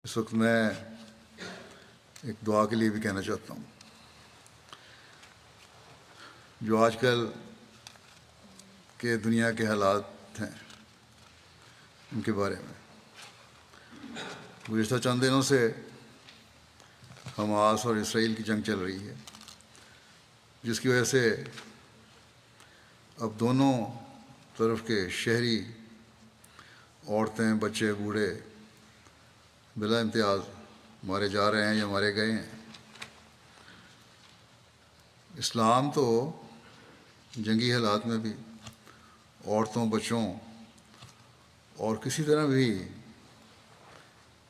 اس وقت میں ایک دعا کے لیے بھی کہنا چاہتا ہوں. جو آج کل کے دنیا کے حالات ہیں ان کے بارے میں گزشتہ چند دنوں سے حماس اور اسرائیل کی جنگ چل رہی ہے، جس کی وجہ سے اب دونوں طرف کے شہری، عورتیں، بچے، بوڑھے بلا امتیاز مارے جا رہے ہیں یا مارے گئے ہیں. اسلام تو جنگی حالات میں بھی عورتوں، بچوں اور کسی طرح بھی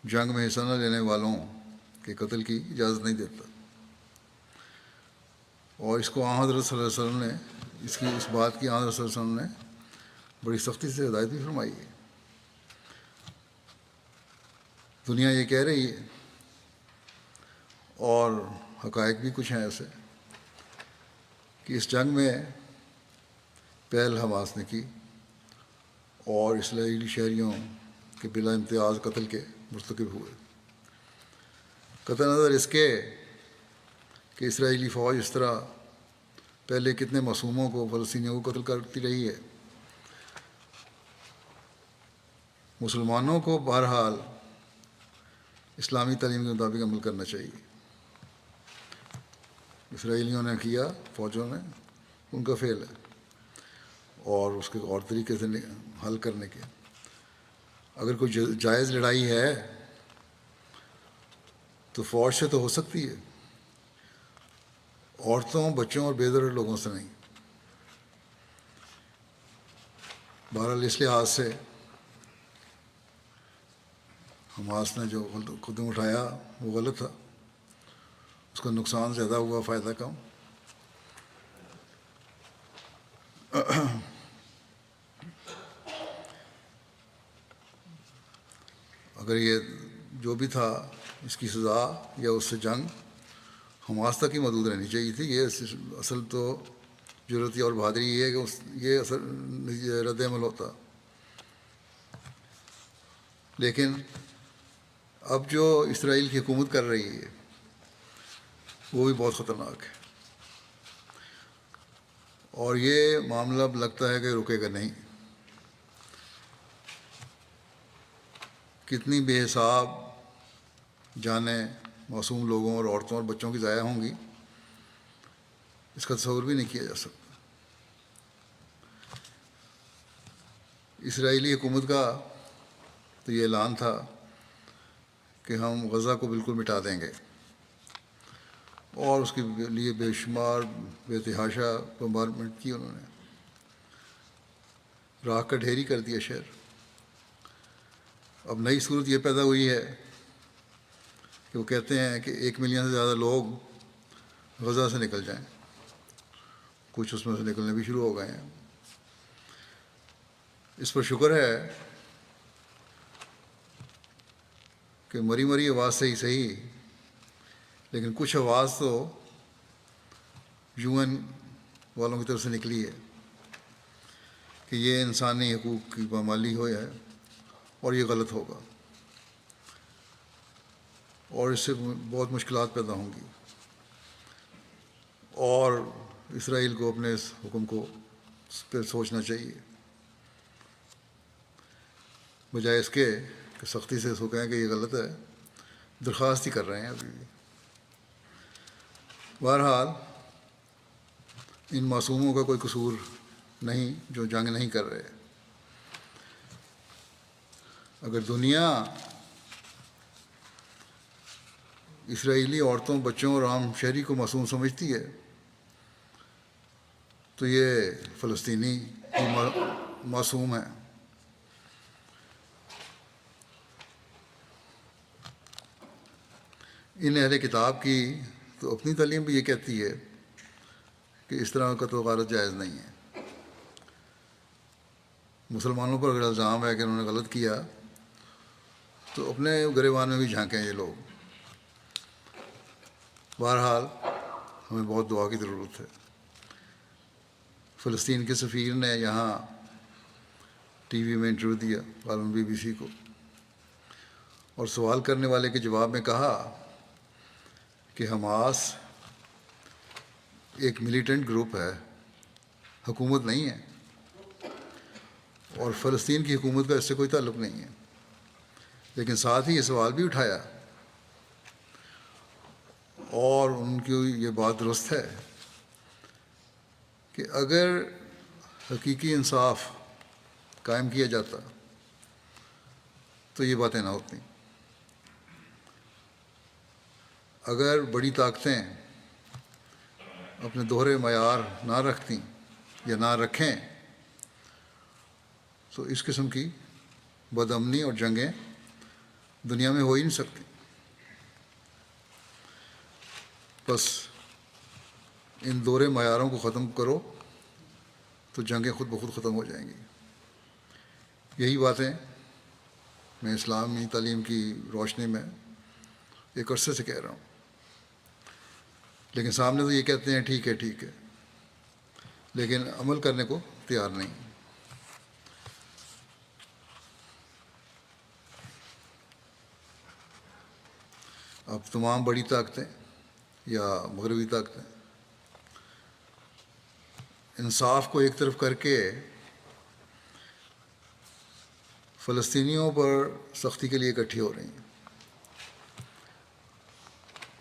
جنگ میں حصہ نہ لینے والوں کے قتل کی اجازت نہیں دیتا، اور اس کو آن حضرت صلی اللہ علیہ وسلم نے اس بات کی آن حضرت صلی اللہ علیہ وسلم نے بڑی سختی سے ہدایت بھی فرمائی ہے. دنیا یہ کہہ رہی ہے، اور حقائق بھی کچھ ہیں ایسے، کہ اس جنگ میں پہل حماس نے کی اور اسرائیلی شہریوں کے بلا امتیاز قتل کے مرتکب ہوئے. قطع نظر اس کے کہ اسرائیلی فوج اس طرح پہلے کتنے معصوموں کو، فلسطینیوں کو قتل کرتی رہی ہے. مسلمانوں کو بہرحال اسلامی تعلیم کے مطابق عمل کرنا چاہیے. اسرائیلیوں نے کیا، فوجوں نے، ان کا فعل ہے، اور اس کے اور طریقے سے حل کرنے کے. اگر کوئی جائز لڑائی ہے تو فوج سے تو ہو سکتی ہے، عورتوں، بچوں اور بے ضرر لوگوں سے نہیں. بہرحال اس لحاظ سے حماس نے جو قدم اٹھایا وہ غلط تھا. اس کا نقصان زیادہ ہوا، فائدہ کم. اگر یہ جو بھی تھا اس کی سزا یا اس سے جنگ حماس تک ہی محدود رہنی چاہیے تھی. یہ اصل تو ضرورت اور بہادری یہ ہے کہ یہ اصل رد عمل ہوتا. لیکن اب جو اسرائیل کی حکومت کر رہی ہے وہ بھی بہت خطرناک ہے، اور یہ معاملہ اب لگتا ہے کہ رکے گا نہیں. کتنی بے حساب جانیں معصوم لوگوں اور عورتوں اور بچوں کی ضائع ہوں گی، اس کا تصور بھی نہیں کیا جا سکتا. اسرائیلی حکومت کا تو یہ اعلان تھا کہ ہم غزہ کو بالکل مٹا دیں گے، اور اس کے لیے بے شمار بے تحاشا بمبارمنٹ کی. انہوں نے راکھ کا ڈھیری کر دیا شہر. اب نئی صورت یہ پیدا ہوئی ہے کہ وہ کہتے ہیں کہ 1 ملین سے زیادہ لوگ غزہ سے نکل جائیں. کچھ اس میں سے نکلنے بھی شروع ہو گئے ہیں. اس پر شکر ہے کہ مری مری آواز سے ہی صحیح، لیکن کچھ آواز تو UN والوں کی طرف سے نکلی ہے کہ یہ انسانی حقوق کی پامالی ہو ہے اور یہ غلط ہوگا، اور اس سے بہت مشکلات پیدا ہوں گی، اور اسرائیل کو اپنے اس حکم کو پہ سوچنا چاہیے، بجائے اس کے کہ سختی سے اس کو کہیں کہ یہ غلط ہے. درخواست ہی کر رہے ہیں ابھی بھی. بہرحال ان معصوموں کا کوئی قصور نہیں جو جنگ نہیں کر رہے. اگر دنیا اسرائیلی عورتوں، بچوں اور عام شہری کو معصوم سمجھتی ہے تو یہ فلسطینی معصوم ہیں. ان اہل کتاب کی تو اپنی تعلیم بھی یہ کہتی ہے کہ اس طرح کا تو غارت جائز نہیں ہے. مسلمانوں پر اگر الزام ہے کہ انہوں نے غلط کیا تو اپنے گریبان میں بھی جھانکیں یہ لوگ. بہرحال ہمیں بہت دعا کی ضرورت ہے. فلسطین کے سفیر نے یہاں ٹی وی میں انٹرویو دیا، عالم BBC کو. اور سوال کرنے والے کے جواب میں کہا کہ حماس ایک ملیٹنٹ گروپ ہے، حکومت نہیں ہے، اور فلسطین کی حکومت کا اس سے کوئی تعلق نہیں ہے۔ لیکن ساتھ ہی یہ سوال بھی اٹھایا، اور ان کی یہ بات درست ہے، کہ اگر حقیقی انصاف قائم کیا جاتا تو یہ باتیں نہ ہوتی۔ اگر بڑی طاقتیں اپنے دوہرے معیار نہ رکھتیں یا نہ رکھیں تو اس قسم کی بد امنی اور جنگیں دنیا میں ہو ہی نہیں سکتی۔ بس ان دوہرے معیاروں کو ختم کرو تو جنگیں خود بخود ختم ہو جائیں گی۔ یہی باتیں میں اسلامی تعلیم کی روشنی میں ایک عرصے سے کہہ رہا ہوں، لیکن سامنے تو یہ کہتے ہیں ٹھیک ہے ٹھیک ہے، لیکن عمل کرنے کو تیار نہیں۔ اب تمام بڑی طاقتیں یا مغربی طاقتیں انصاف کو ایک طرف کر کے فلسطینیوں پر سختی کے لیے اکٹھی ہو رہی ہیں،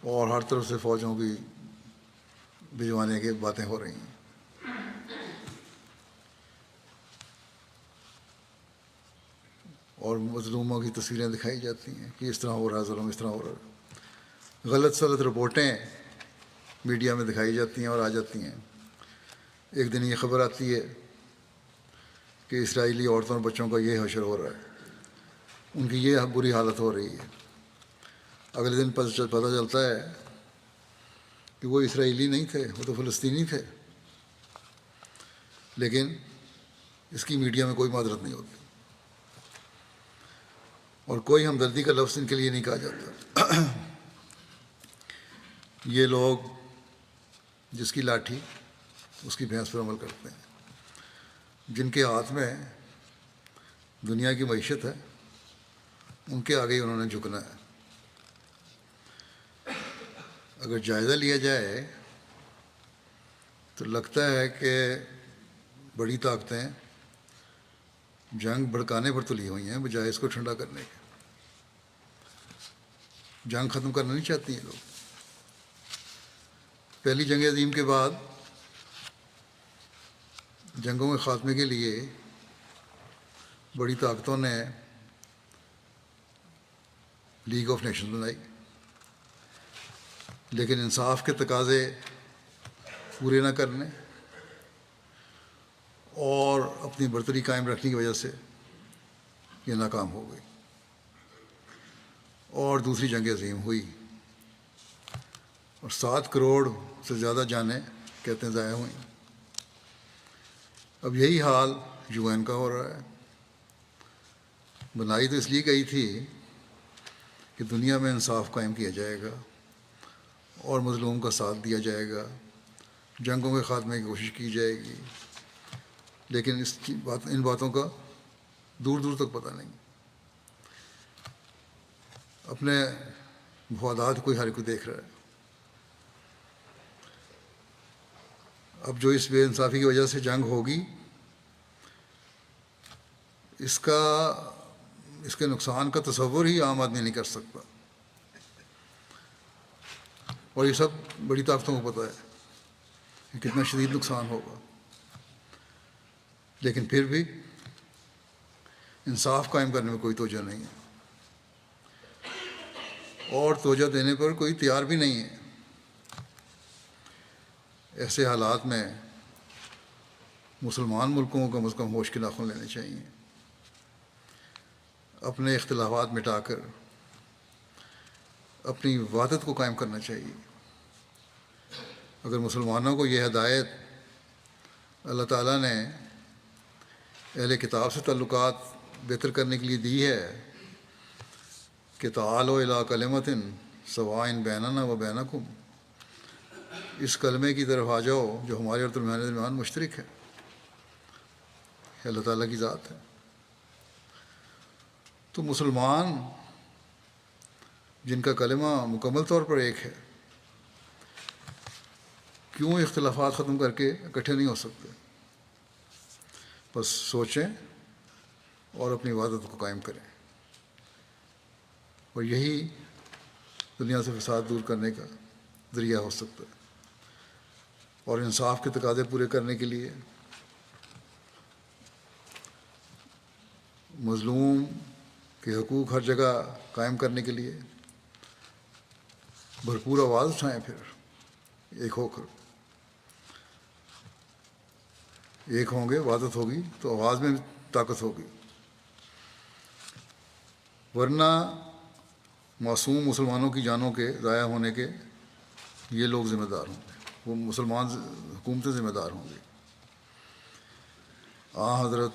اور ہر طرف سے فوجوں کی بھجوانے کی باتیں ہو رہی ہیں۔ اور مظلوموں کی تصویریں دکھائی جاتی ہیں کہ اس طرح ہو رہا ہے ظلم، اس طرح ہو رہا ہے۔ غلط سلط رپورٹیں میڈیا میں دکھائی جاتی ہیں اور آ جاتی ہیں۔ ایک دن یہ خبر آتی ہے کہ اسرائیلی عورتوں اور بچوں کا یہ حشر ہو رہا ہے، ان کی یہ بری حالت ہو رہی ہے۔ اگلے دن پتہ چلتا ہے کہ وہ اسرائیلی نہیں تھے، وہ تو فلسطینی تھے، لیکن اس کی میڈیا میں کوئی معذرت نہیں ہوتی، اور کوئی ہمدردی کا لفظ ان کے لیے نہیں کہا جاتا۔ یہ لوگ جس کی لاٹھی اس کی بھینس پر عمل کرتے ہیں، جن کے ہاتھ میں دنیا کی معیشت ہے ان کے آگے انہوں نے جھکنا ہے۔ اگر جائزہ لیا جائے تو لگتا ہے کہ بڑی طاقتیں جنگ بھڑکانے پر تلی ہوئی ہیں بجائے اس کو ٹھنڈا کرنے کے۔ جنگ ختم کرنا نہیں چاہتی ہیں لوگ۔ پہلی جنگ عظیم کے بعد جنگوں کے خاتمے کے لیے بڑی طاقتوں نے لیگ آف نیشنز بنائی، لیکن انصاف کے تقاضے پورے نہ کرنے اور اپنی برتری قائم رکھنے کی وجہ سے یہ ناکام ہو گئی، اور دوسری جنگ عظیم ہوئی، اور 7 کروڑ سے زیادہ جانیں کہتے ہیں ضائع ہوئیں۔ اب یہی حال UN کا ہو رہا ہے۔ بنائی تو اس لیے گئی تھی کہ دنیا میں انصاف قائم کیا جائے گا اور مظلوم کا ساتھ دیا جائے گا، جنگوں کے خاتمے کی کوشش کی جائے گی، لیکن ان باتوں کا دور دور تک پتہ نہیں۔ اپنے مفادات کوئی ہر کوئی دیکھ رہا ہے۔ اب جو اس بے انصافی کی وجہ سے جنگ ہوگی، اس کے نقصان کا تصور ہی عام آدمی نہیں کر سکتا، اور یہ سب بڑی طاقتوں کو پتہ ہے کہ کتنا شدید نقصان ہوگا، لیکن پھر بھی انصاف قائم کرنے میں کوئی توجہ نہیں ہے، اور توجہ دینے پر کوئی تیار بھی نہیں ہے۔ ایسے حالات میں مسلمان ملکوں کو کم از کم ہوش کے ناخن لینے چاہیے، اپنے اختلافات مٹا کر اپنی وحدت کو قائم کرنا چاہیے۔ اگر مسلمانوں کو یہ ہدایت اللہ تعالیٰ نے اہل کتاب سے تعلقات بہتر کرنے کے لیے دی ہے کہ تعالوا الی کلمۃ سواء بیننا و بینکم، اس کلمے کی طرف آ جاؤ جو ہمارے اور تمہارے درمیان مشترک ہے، اللہ تعالیٰ کی ذات ہے، تو مسلمان جن کا کلمہ مکمل طور پر ایک ہے، کیوں اختلافات ختم کر کے اکٹھے نہیں ہو سکتے؟ بس سوچیں اور اپنی عبادت کو قائم کریں، اور یہی دنیا سے فساد دور کرنے کا ذریعہ ہو سکتا ہے۔ اور انصاف کے تقاضے پورے کرنے کے لیے مظلوم کے حقوق ہر جگہ قائم کرنے کے لیے بھرپور آواز اٹھائیں، پھر ایک ہو کر ایک ہوں گے، وحدت ہوگی تو آواز میں طاقت ہوگی، ورنہ معصوم مسلمانوں کی جانوں کے ضائع ہونے کے یہ لوگ ذمہ دار ہوں گے، وہ مسلمان حکومتیں ذمہ دار ہوں گی۔ حضرت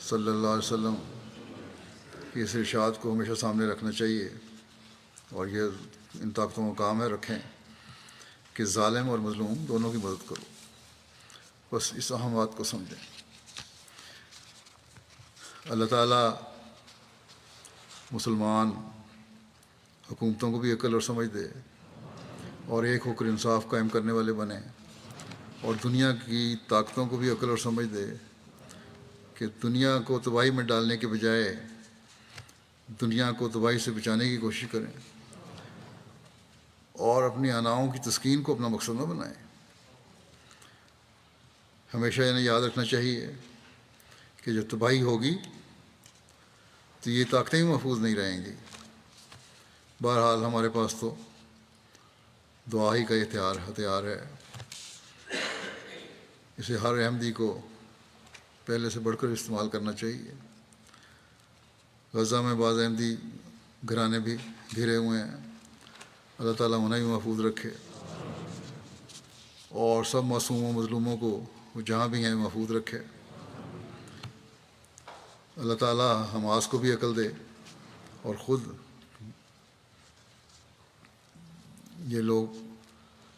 صلی اللہ علیہ وسلم کی اس ارشاد کو ہمیشہ سامنے رکھنا چاہیے، اور یہ ان طاقتوں کا کام ہے رکھیں کہ ظالم اور مظلوم دونوں کی مدد کرو۔ بس اس اہم بات کو سمجھیں۔ اللہ تعالیٰ مسلمان حکومتوں کو بھی عقل اور سمجھ دے، اور ایک ہو کر انصاف قائم کرنے والے بنے، اور دنیا کی طاقتوں کو بھی عقل اور سمجھ دے کہ دنیا کو تباہی میں ڈالنے کے بجائے دنیا کو تباہی سے بچانے کی کوشش کریں، اور اپنی اناؤں کی تسکین کو اپنا مقصد نہ بنائیں۔ ہمیشہ انہیں یاد رکھنا چاہیے کہ جب تباہی ہوگی تو یہ طاقتیں بھی محفوظ نہیں رہیں گی۔ بہرحال ہمارے پاس تو دعا ہی کا ہتھیار ہے، اسے ہر احمدی کو پہلے سے بڑھ کر استعمال کرنا چاہیے۔ غزہ میں بعض احمدی گھرانے بھی گھرے ہوئے ہیں، اللہ تعالیٰ انہیں بھی محفوظ رکھے، اور سب معصوموں و مظلوموں کو وہ جہاں بھی ہیں محفوظ رکھے۔ اللہ تعالیٰ حماس کو بھی عقل دے، اور یہ لوگ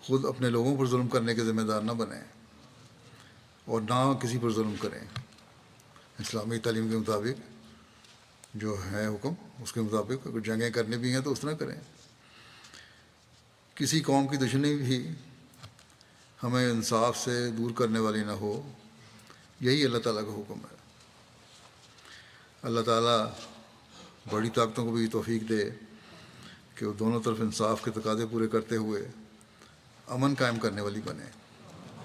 خود اپنے لوگوں پر ظلم کرنے کے ذمہ دار نہ بنیں، اور نہ کسی پر ظلم کریں۔ اسلامی تعلیم کے مطابق جو ہے حکم، اس کے مطابق اگر جنگیں کرنی بھی ہیں تو اس طرح کریں۔ کسی قوم کی دشمنی بھی ہمیں انصاف سے دور کرنے والی نہ ہو، یہی اللہ تعالیٰ کا حکم ہے۔ اللہ تعالیٰ بڑی طاقتوں کو بھی توفیق دے کہ وہ دونوں طرف انصاف کے تقاضے پورے کرتے ہوئے امن قائم کرنے والی بنے،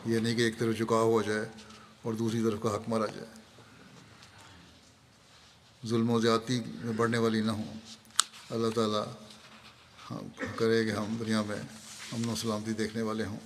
یہ نہیں کہ ایک طرف جھکاؤ ہو جائے اور دوسری طرف کا حق مارا جائے، ظلم و زیادتی میں بڑھنے والی نہ ہوں۔ اللہ تعالیٰ کرے کہ ہم دنیا میں امن و سلامتی دیکھنے والے ہوں۔